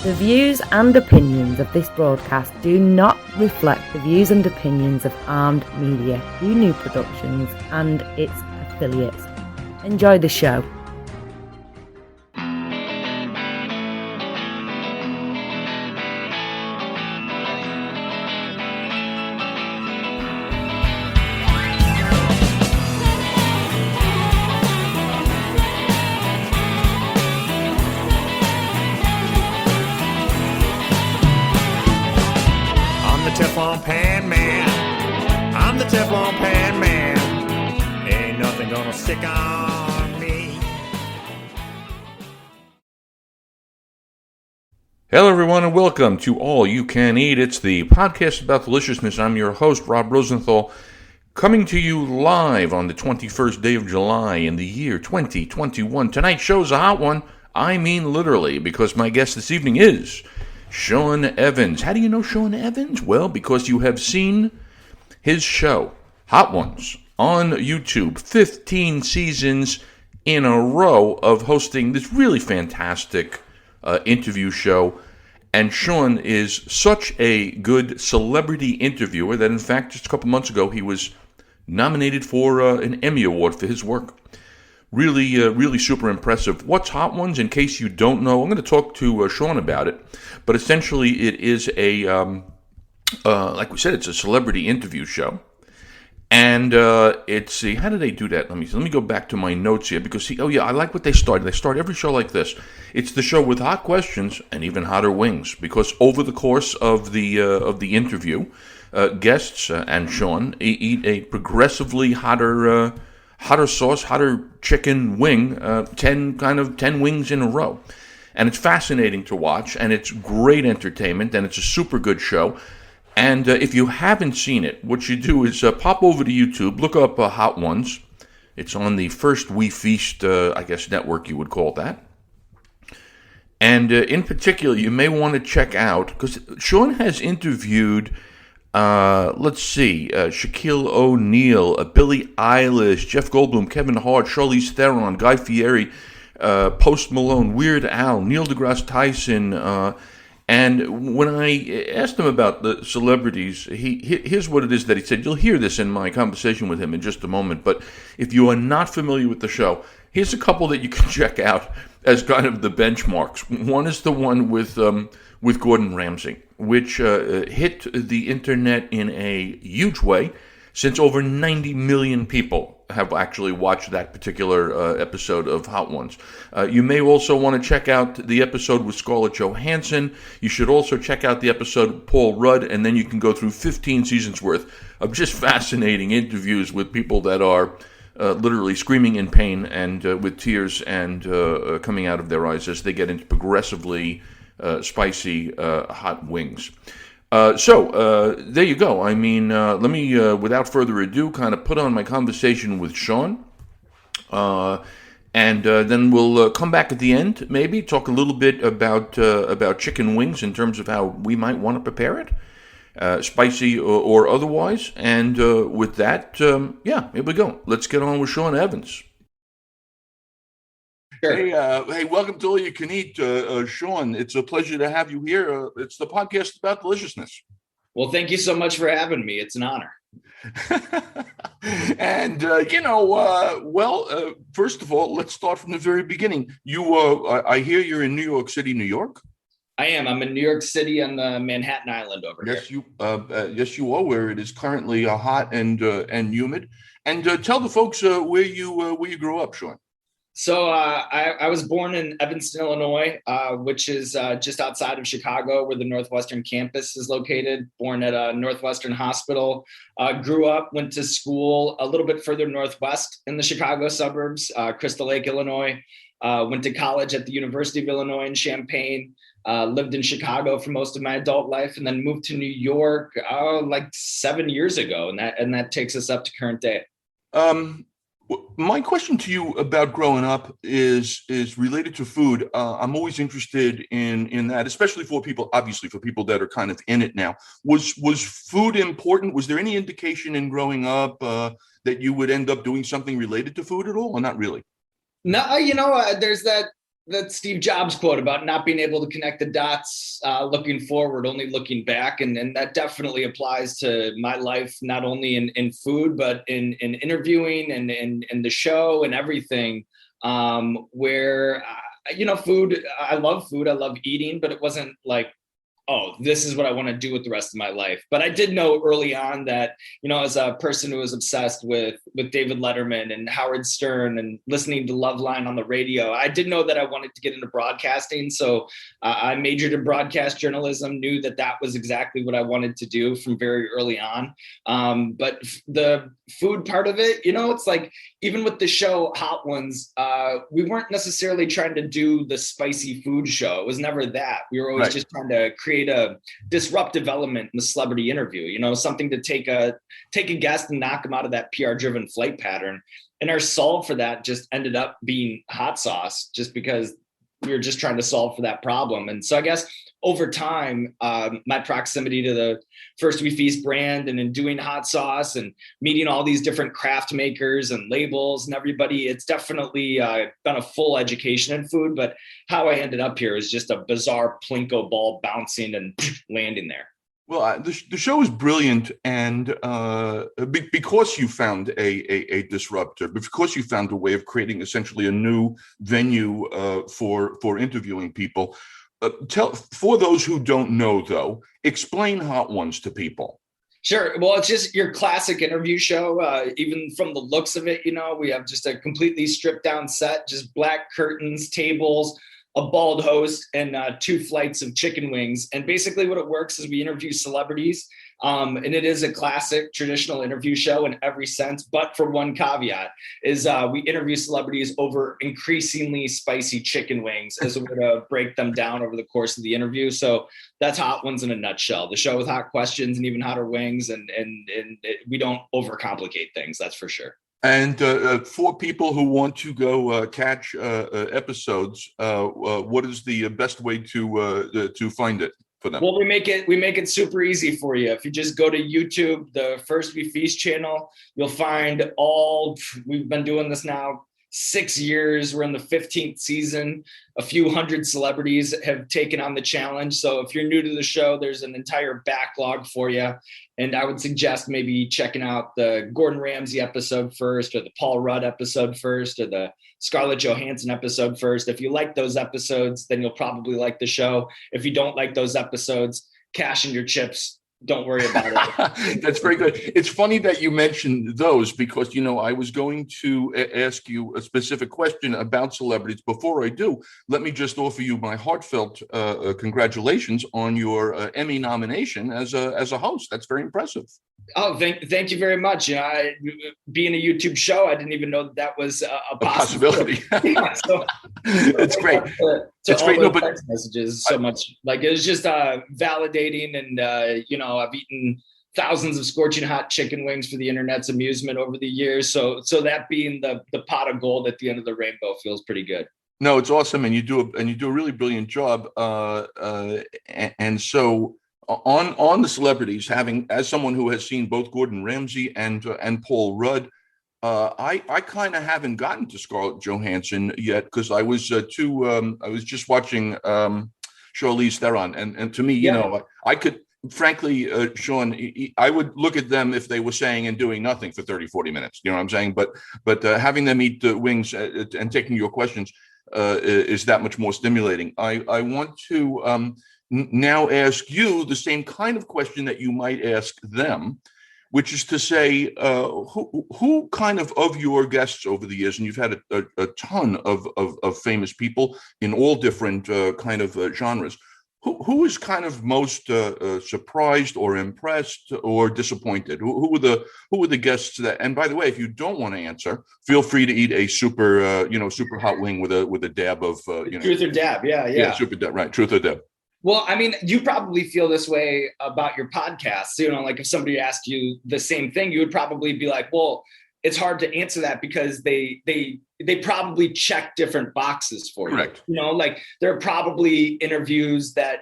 The views and opinions of this broadcast do not reflect the views and opinions of Armed Media, UNU Productions and its affiliates. Enjoy the show. Teflon Pan Man. I'm the Teflon Pan Man. Ain't nothing gonna stick on me. Hello, everyone, and welcome to All You Can Eat. It's the podcast about deliciousness. I'm your host, Rob Rosenthal, coming to you live on the 21st day of July in the year 2021. Tonight's show's a hot one. I mean literally, because my guest this evening is Sean Evans. How do you know Sean Evans? Well, because you have seen his show, Hot Ones, on YouTube. 15 seasons in a row of hosting this really fantastic interview show. And Sean is such a good celebrity interviewer that, in fact, just a couple months ago, he was nominated for an Emmy Award for his work. Really super impressive. What's Hot Ones? In case you don't know, I'm going to talk to Sean about it. But essentially, it is a, like we said, it's a celebrity interview show. And it's how do they do that? Let me go back to my notes here because I like what they started. They start every show like this. It's the show with hot questions and even hotter wings. Because over the course of the interview, guests and Sean eat a progressively hotter sauce, hotter chicken wing, 10 wings in a row. And it's fascinating to watch, and it's great entertainment, and it's a super good show. And if you haven't seen it, what you do is pop over to YouTube, look up Hot Ones. It's on the First We Feast, network you would call that. And in particular, you may want to check out, because Sean has interviewed Shaquille O'Neal, Billie Eilish, Jeff Goldblum, Kevin Hart, Charlize Theron, Guy Fieri, Post Malone, Weird Al, Neil deGrasse Tyson, and when I asked him about the celebrities, here's what it is that he said. You'll hear this in my conversation with him in just a moment, but if you are not familiar with the show, here's a couple that you can check out as kind of the benchmarks. One is the one with Gordon Ramsay, which hit the internet in a huge way, since over 90 million people have actually watched that particular episode of Hot Ones. You may also want to check out the episode with Scarlett Johansson. You should also check out the episode with Paul Rudd, and then you can go through 15 seasons worth of just fascinating interviews with people that are literally screaming in pain and with tears and coming out of their eyes as they get into progressively spicy hot wings. So there you go. I mean, let me, without further ado, kind of put on my conversation with Sean. And then we'll come back at the end, maybe talk a little bit about chicken wings in terms of how we might want to prepare it, spicy or otherwise. And with that, here we go. Let's get on with Sean Evans. Sure. Hey, welcome to All You Can Eat, Sean. It's a pleasure to have you here. It's the podcast about deliciousness. Well, thank you so much for having me. It's an honor. And, first of all, let's start from the very beginning. I hear you're in New York City, New York? I am. I'm in New York City on the Manhattan Island over here. Yes, you are, where it is currently hot and humid. And tell the folks where you grew up, Sean. So I was born in Evanston, Illinois, which is just outside of Chicago, where the Northwestern campus is located. Born at Northwestern Hospital. Grew up, went to school a little bit further northwest in the Chicago suburbs, Crystal Lake, Illinois. Went to college at the University of Illinois in Champaign. Lived in Chicago for most of my adult life, and then moved to New York like 7 years ago, and that takes us up to current day. My question to you about growing up is related to food. I'm always interested in that, especially for people that are kind of in it now. Was food important? Was there any indication in growing up that you would end up doing something related to food at all, or not really? No, there's that that Steve Jobs quote about not being able to connect the dots, looking forward, only looking back. And that definitely applies to my life, not only in food, but in interviewing and in the show and everything, where, food, I love food. I love eating, but it wasn't like, oh, this is what I want to do with the rest of my life. But I did know early on that, as a person who was obsessed with David Letterman and Howard Stern and listening to Loveline on the radio, I did know that I wanted to get into broadcasting. So I majored in broadcast journalism, knew that was exactly what I wanted to do from very early on. But the food part of it, it's like, even with the show Hot Ones, we weren't necessarily trying to do the spicy food show. It was never that. We were always just trying to create a disruptive element in the celebrity interview, something to take a guest and knock them out of that PR-driven flight pattern. And our solve for that just ended up being hot sauce, just because we were just trying to solve for that problem. And so I guess over time, my proximity to the First We Feast brand and in doing hot sauce and meeting all these different craft makers and labels and everybody, it's definitely been a full education in food. But how I ended up here is just a bizarre Plinko ball bouncing and landing there. Well, the show is brilliant, and because you found a disruptor, because you found a way of creating essentially a new venue for interviewing people. For those who don't know, though, explain Hot Ones to people. Sure. Well, it's just your classic interview show. Even from the looks of it, we have just a completely stripped down set, just black curtains, tables, a bald host, and 2 flights of chicken wings. And basically what it works is we interview celebrities. And it is a classic traditional interview show in every sense, but for one caveat is we interview celebrities over increasingly spicy chicken wings as a way to break them down over the course of the interview. So that's Hot Ones in a nutshell. The show with hot questions and even hotter wings, and we don't overcomplicate things, that's for sure. And for people who want to go catch episodes, what is the best way to find it for them? Well, we make it super easy for you. If you just go to YouTube, the First We Feast channel, you'll find we've been doing this now 6 years. We're in the 15th season. A few hundred celebrities have taken on the challenge. So if you're new to the show, there's an entire backlog for you. And I would suggest maybe checking out the Gordon Ramsay episode first, or the Paul Rudd episode first, or the Scarlett Johansson episode first. If you like those episodes, then you'll probably like the show. If you don't like those episodes, cash in your chips. Don't worry about it. That's very good. It's funny that you mentioned those, because, I was going to ask you a specific question about celebrities. Before I do, let me just offer you my heartfelt congratulations on your Emmy nomination as a host. That's very impressive. Oh, thank you very much. Being a YouTube show, I didn't even know that was a possibility. Yeah, so, it's great. It's great. No, but text messages so much. Like, it was just validating, and I've eaten thousands of scorching hot chicken wings for the internet's amusement over the years. So that being the pot of gold at the end of the rainbow feels pretty good. No, it's awesome, and you do a really brilliant job. And so on the celebrities, as someone who has seen both Gordon Ramsay and Paul Rudd, I kind of haven't gotten to Scarlett Johansson yet, because I was I was just watching Charlize Theron, and to me, I could. Frankly, Sean, I would look at them if they were saying and doing nothing for 30, 40 minutes. You know what I'm saying? But having them eat the wings and taking your questions is that much more stimulating. I want to now ask you the same kind of question that you might ask them, which is to say, who kind of your guests over the years, and you've had a ton of famous people in all different kind of genres, who is kind of most surprised or impressed or disappointed? Who were the guests that? And by the way, if you don't want to answer, feel free to eat a super hot wing with a dab of truth or dab. Yeah, super dab, right? Truth or dab. Well, I mean, you probably feel this way about your podcast. Like if somebody asked you the same thing, you would probably be like, well, it's hard to answer that because they probably check different boxes for you. Correct. Like there are probably interviews that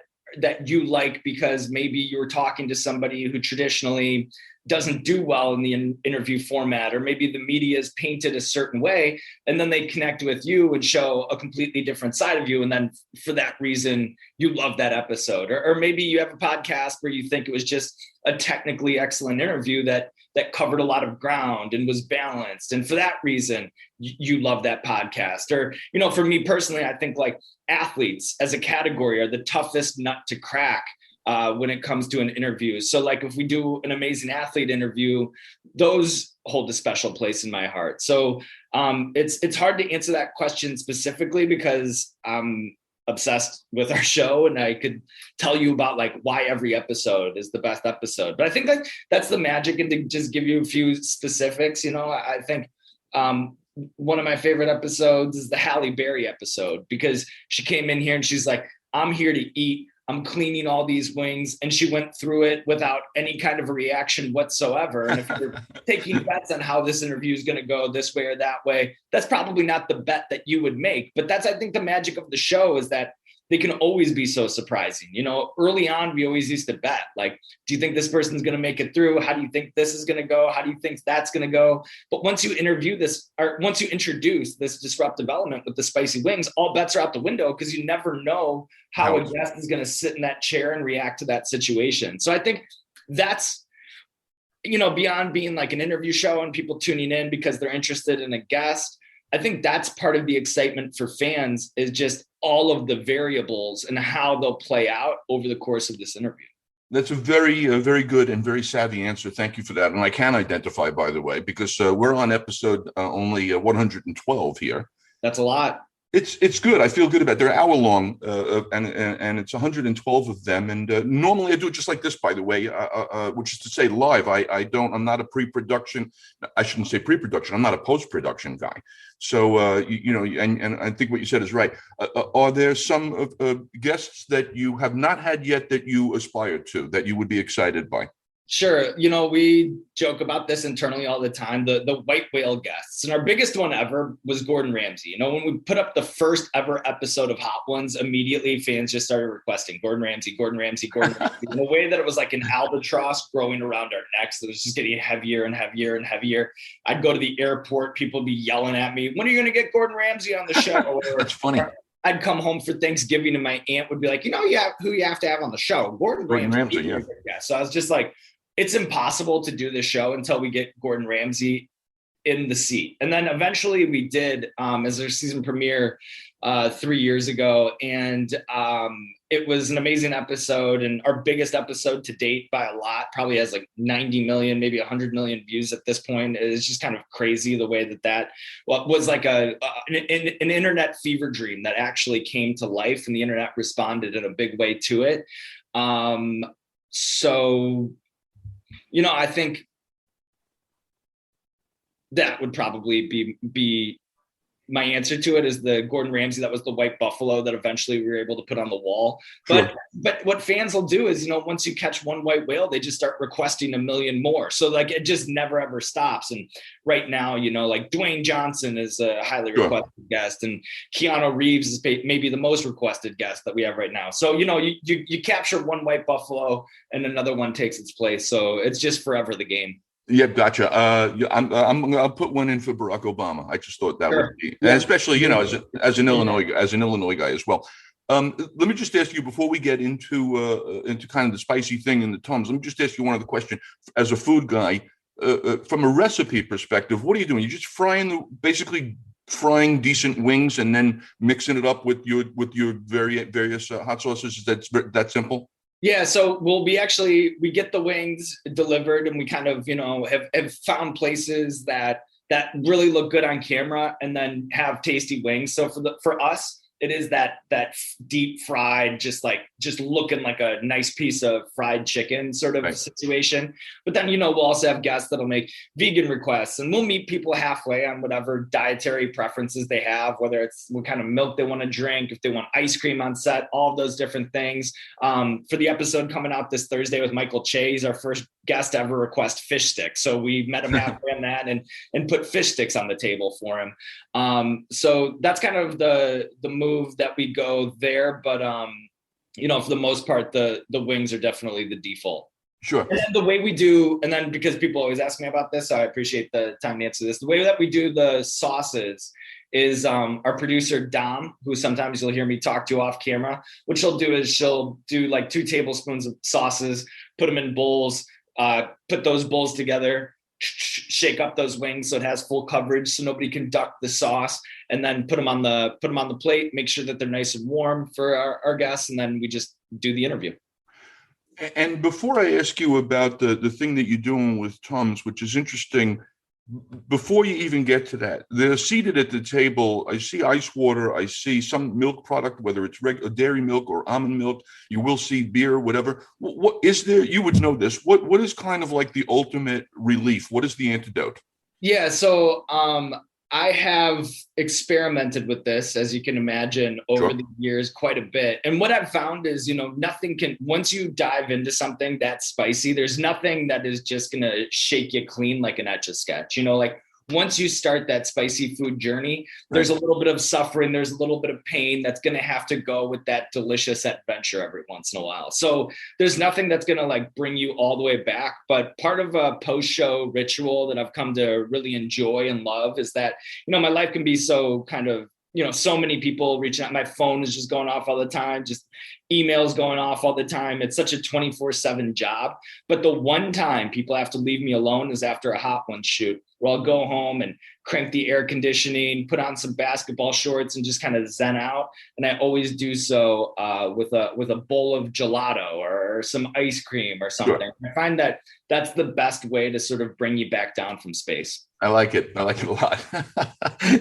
you like because maybe you were talking to somebody who traditionally doesn't do well in the interview format, or maybe the media is painted a certain way, and then they connect with you and show a completely different side of you. And then for that reason, you love that episode. Or maybe you have a podcast where you think it was just a technically excellent interview that covered a lot of ground and was balanced. And for that reason, you love that podcast. Or, for me personally, I think like athletes as a category are the toughest nut to crack when it comes to an interview. So like if we do an amazing athlete interview, those hold a special place in my heart. So it's hard to answer that question specifically because I'm obsessed with our show and I could tell you about like why every episode is the best episode. But I think like that's the magic. And to just give you a few specifics, I think one of my favorite episodes is the Halle Berry episode, because she came in here and she's like, I'm here to eat. I'm cleaning all these wings. And she went through it without any kind of a reaction whatsoever. And if you're taking bets on how this interview is going to go this way or that way, that's probably not the bet that you would make. But that's, I think, the magic of the show is that they can always be so surprising. Early on, we always used to bet, like, do you think this person's going to make it through? How do you think this is going to go? How do you think that's going to go? But once you once you introduce this disruptive element with the spicy wings, all bets are out the window, because you never know how a guest is going to sit in that chair and react to that situation. So I think that's, beyond being like an interview show and people tuning in because they're interested in a guest, I think that's part of the excitement for fans, is just all of the variables and how they'll play out over the course of this interview. That's a very good and very savvy answer. Thank you for that. And I can identify, by the way, because we're on episode only 112 here. That's a lot. It's good. I feel good about it. They're hour long, and it's 112 of them. And normally I do it just like this, by the way, which is to say live. I'm not a pre-production. I shouldn't say pre-production. I'm not a post-production guy. So, and I think what you said is right. Are there some guests that you have not had yet that you aspire to, that you would be excited by? Sure. We joke about this internally all the time, the white whale guests. And our biggest one ever was Gordon Ramsay. When we put up the first ever episode of Hot Ones, immediately fans just started requesting Gordon Ramsay, Gordon Ramsay, Gordon Ramsay. In a way that it was like an albatross growing around our necks. It was just getting heavier and heavier and heavier. I'd go to the airport, people would be yelling at me, when are you going to get Gordon Ramsay on the show? That's funny. I'd come home for Thanksgiving and my aunt would be like, who you have to have on the show? Gordon Ramsay. Yeah. So I was just like, it's impossible to do this show until we get Gordon Ramsay in the seat. And then eventually we did as our season premiere 3 years ago. And it was an amazing episode, and our biggest episode to date by a lot, probably has like 90 million, maybe 100 million views at this point. It's just kind of crazy the way that was like an internet fever dream that actually came to life, and the internet responded in a big way to it. So, I think that would probably be my answer to it, is the Gordon Ramsay. That was the white buffalo that eventually we were able to put on the wall. But what fans will do is, once you catch one white whale, they just start requesting a million more. So like it just never ever stops. And right now, like Dwayne Johnson is a highly requested guest, and Keanu Reeves is maybe the most requested guest that we have right now. So you capture one white buffalo and another one takes its place. So it's just forever the game. Yeah, gotcha. I'll put one in for Barack Obama. I just thought that would be, and especially as an Illinois guy as well. Let me just ask you before we get into kind of the spicy thing in the Tums. Let me just ask you one other question. As a food guy, from a recipe perspective, what are you doing? You're just basically frying decent wings and then mixing it up with your various hot sauces. That's that simple. Yeah, so we get the wings delivered, and we kind of, have found places that really look good on camera and then have tasty wings. So for us, it is that deep fried, just looking like a nice piece of fried chicken sort of situation. But then, we'll also have guests that'll make vegan requests, and we'll meet people halfway on whatever dietary preferences they have, whether it's what kind of milk they want to drink, if they want ice cream on set, all of those different things. For the episode coming out this Thursday with Michael Che, he's our first guest to ever request fish sticks. So we met him halfway on that and put fish sticks on the table for him. So that's kind of the move that we go there, but for the most part, the wings are definitely the default. Sure. And then the way we do, and then because people always ask me about this, so I appreciate the time to answer this. The way that we do the sauces is our producer Dom, who sometimes you'll hear me talk to off camera. What she'll do is she'll do like 2 tablespoons of sauces, put them in bowls, put those bowls together, shake up those wings so it has full coverage, so nobody can duck the sauce, and then put them on the plate. Make sure that they're nice and warm for our guests, and then we just do the interview. And before I ask you about the thing that you're doing with Tums, which is interesting, before you even get to that, they're seated at the table. I see ice water. I see some milk product, whether it's regular dairy milk or almond milk. You will see beer, whatever. What is there? You would know this. What is kind of like the ultimate relief? What is the antidote? Yeah, so I have experimented with this, as you can imagine, over the years quite a bit. And what I've found is, nothing can, once you dive into something that's spicy, there's nothing that is just going to shake you clean like an Etch-a-Sketch. Like once you start that spicy food journey, there's a little bit of suffering, there's a little bit of pain that's going to have to go with that delicious adventure every once in a while. So there's nothing that's going to like bring you all the way back. But part of a post-show ritual that I've come to really enjoy and love is that, my life can be so kind of, so many people reaching out. My phone is just going off all the time, just emails going off all the time. It's such a 24/7 job. But the one time people have to leave me alone is after a Hot Ones shoot, where I'll go home and crank the air conditioning, put on some basketball shorts, and just kind of zen out. And I always do so with a bowl of gelato or some ice cream or something. Sure. I find that that's the best way to sort of bring you back down from space. I like it. I like it a lot.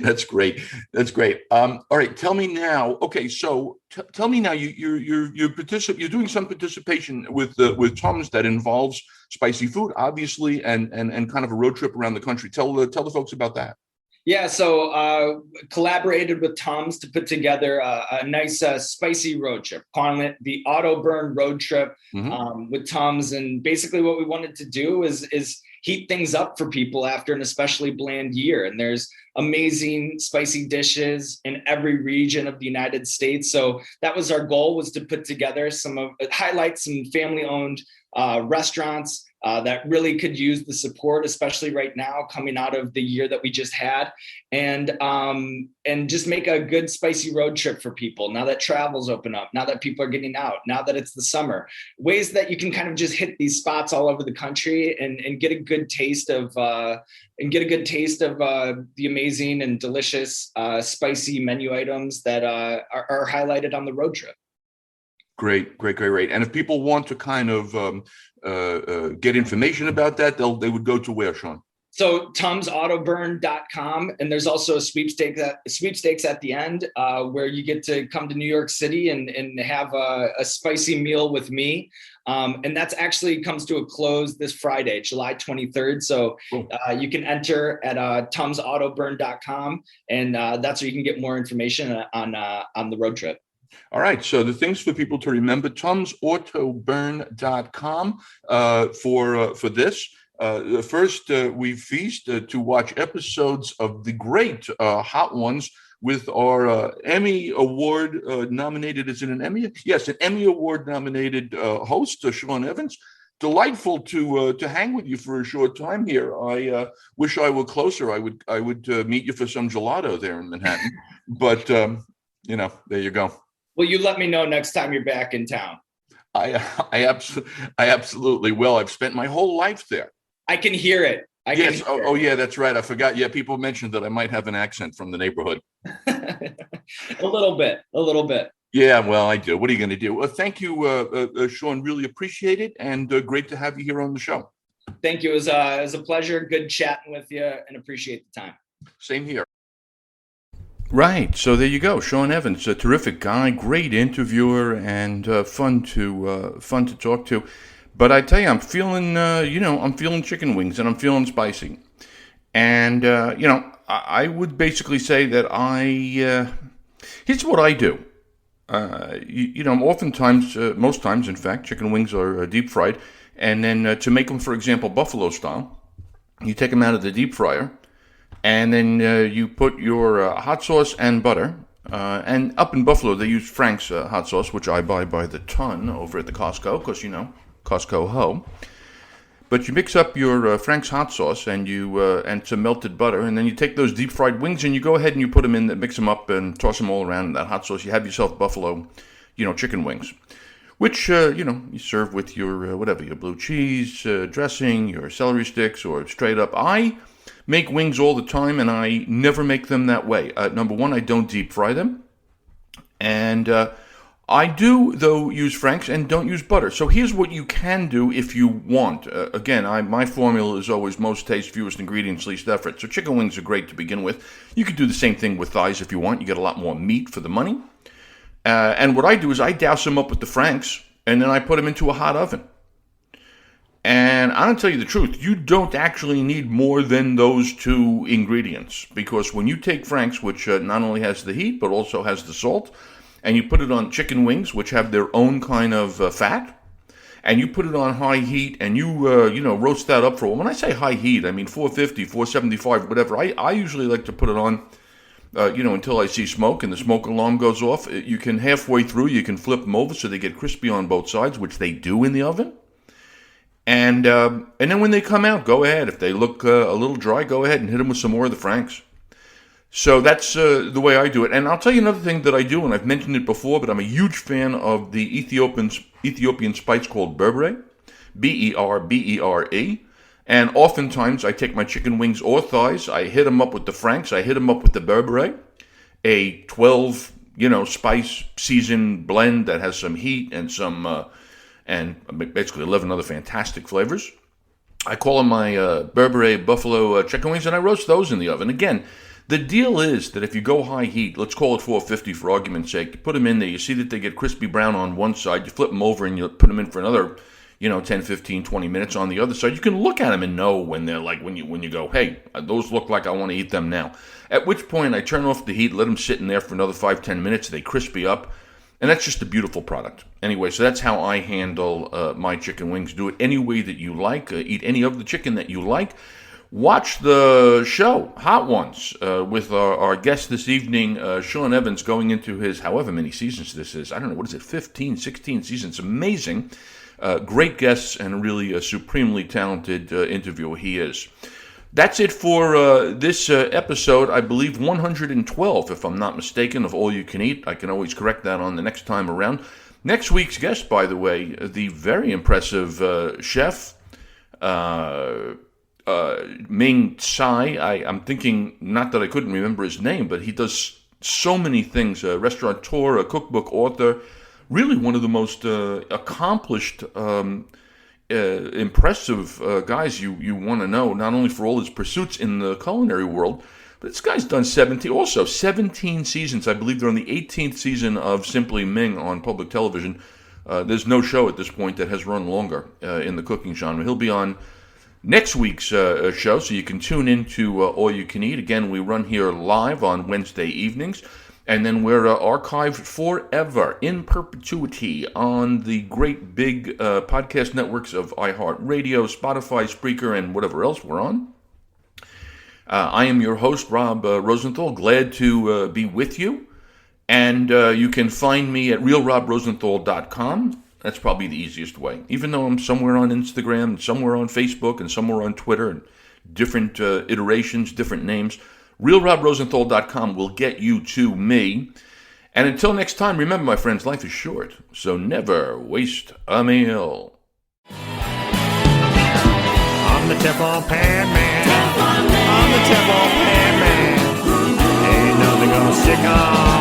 That's great. That's great. All right. Tell me now. Okay. So tell me now. You're doing some participation with Tums that involves spicy food, obviously, and kind of a road trip around the country. Tell the folks about that. Yeah, so collaborated with Tums to put together a nice spicy road trip, calling it the Autoburn Road Trip with Tums. And basically what we wanted to do is heat things up for people after an especially bland year. And there's amazing spicy dishes in every region of the United States. So that was our goal, was to put together highlight some family-owned restaurants that really could use the support, especially right now coming out of the year that we just had, and just make a good spicy road trip for people now that travel's open up, now that people are getting out, now that it's the summer. Ways that you can kind of just hit these spots all over the country and get a good taste of the amazing and delicious spicy menu items that are highlighted on the road trip. Great. And if people want to kind of get information about that, they would go to where, Sean? So TumsAutoburn.com, and there's also a sweepstakes at the end where you get to come to New York City and have a spicy meal with me. And that's actually comes to a close this Friday, July 23rd. So you can enter at TumsAutoburn.com, and that's where you can get more information on the road trip. All right. So the things for people to remember, TumsAutoburn.com for this. First, we feast to watch episodes of the great Hot Ones with our Emmy Award nominated. Is it an Emmy? Yes, an Emmy Award nominated host, Sean Evans. Delightful to hang with you for a short time here. I wish I were closer. I would meet you for some gelato there in Manhattan. But there you go. Well, you let me know next time you're back in town. I absolutely will. I've spent my whole life there. I can hear it. Yes. Oh, yeah, that's right. I forgot. Yeah, people mentioned that I might have an accent from the neighborhood. A little bit. Yeah, well, I do. What are you going to do? Well, thank you, Sean. Really appreciate it, and great to have you here on the show. Thank you. It was a pleasure. Good chatting with you, and appreciate the time. Same here. Right. So there you go. Sean Evans, a terrific guy, great interviewer, and fun to talk to. But I tell you, I'm feeling, I'm feeling chicken wings, and I'm feeling spicy. And, I would basically say that here's what I do. Oftentimes, most times, in fact, chicken wings are deep fried. And then to make them, for example, buffalo style, you take them out of the deep fryer. And then you put your hot sauce and butter. And up in Buffalo, they use Frank's hot sauce, which I buy by the ton over at the Costco, because, Costco Ho. But you mix up your Frank's hot sauce and and some melted butter, and then you take those deep fried wings and you go ahead and you put them in, mix them up and toss them all around in that hot sauce. You have yourself buffalo, chicken wings, which you serve with your whatever, your blue cheese dressing, your celery sticks, or straight up. I make wings all the time, and I never make them that way. Number one, I don't deep fry them, and I do, though, use Frank's and don't use butter. So here's what you can do if you want. Again, my formula is always most taste, fewest ingredients, least effort. So chicken wings are great to begin with. You could do the same thing with thighs if you want. You get a lot more meat for the money. And what I do is I douse them up with the Frank's, and then I put them into a hot oven. And I'm going to tell you the truth, you don't actually need more than those two ingredients. Because when you take Frank's, which not only has the heat, but also has the salt, and you put it on chicken wings, which have their own kind of fat, and you put it on high heat, and you roast that up for a while. When I say high heat, I mean 450, 475, whatever. I usually like to put it on, until I see smoke, and the smoke alarm goes off. You can halfway through, you can flip them over so they get crispy on both sides, which they do in the oven. And then when they come out, go ahead. If they look a little dry, go ahead and hit them with some more of the Frank's. So that's the way I do it. And I'll tell you another thing that I do, and I've mentioned it before, but I'm a huge fan of the Ethiopian spice called berbere, Berbere. And oftentimes I take my chicken wings or thighs, I hit them up with the Frank's, I hit them up with the berbere, a 12, spice seasoned blend that has some heat and some, and basically 11 other fantastic flavors. I call them my berbere buffalo chicken wings, and I roast those in the oven. Again, the deal is that if you go high heat, let's call it 450 for argument's sake, you put them in there, you see that they get crispy brown on one side, you flip them over and you put them in for another, 10, 15, 20 minutes on the other side. You can look at them and know when they're like, when you go, hey, those look like I want to eat them now. At which point I turn off the heat, let them sit in there for another 5, 10 minutes, they crispy up, and that's just a beautiful product. Anyway, so that's how I handle my chicken wings. Do it any way that you like, eat any of the chicken that you like. Watch the show, Hot Ones, with our guest this evening, Sean Evans, going into his however many seasons this is. I don't know, what is it, 15, 16 seasons. Amazing. Great guests and really a supremely talented interviewer he is. That's it for this episode, I believe 112, if I'm not mistaken, of All You Can Eat. I can always correct that on the next time around. Next week's guest, by the way, the very impressive chef, Ming Tsai. I'm thinking, not that I couldn't remember his name, but he does so many things. A restaurateur, a cookbook author, really one of the most accomplished, impressive guys you want to know, not only for all his pursuits in the culinary world, but this guy's done 17 seasons. I believe they're on the 18th season of Simply Ming on public television. There's no show at this point that has run longer in the cooking genre. He'll be on next week's show, so you can tune into All You Can Eat. Again, we run here live on Wednesday evenings, and then we're archived forever, in perpetuity, on the great big podcast networks of iHeartRadio, Spotify, Spreaker, and whatever else we're on. I am your host, Rob Rosenthal, glad to be with you, and you can find me at realrobrosenthal.com. That's probably the easiest way. Even though I'm somewhere on Instagram, somewhere on Facebook, and somewhere on Twitter, and different iterations, different names, realrobrosenthal.com will get you to me. And until next time, remember, my friends, life is short, so never waste a meal. I'm the Teflon Pan Man. I'm the Teflon Pan Man. Ain't nothing gonna stick on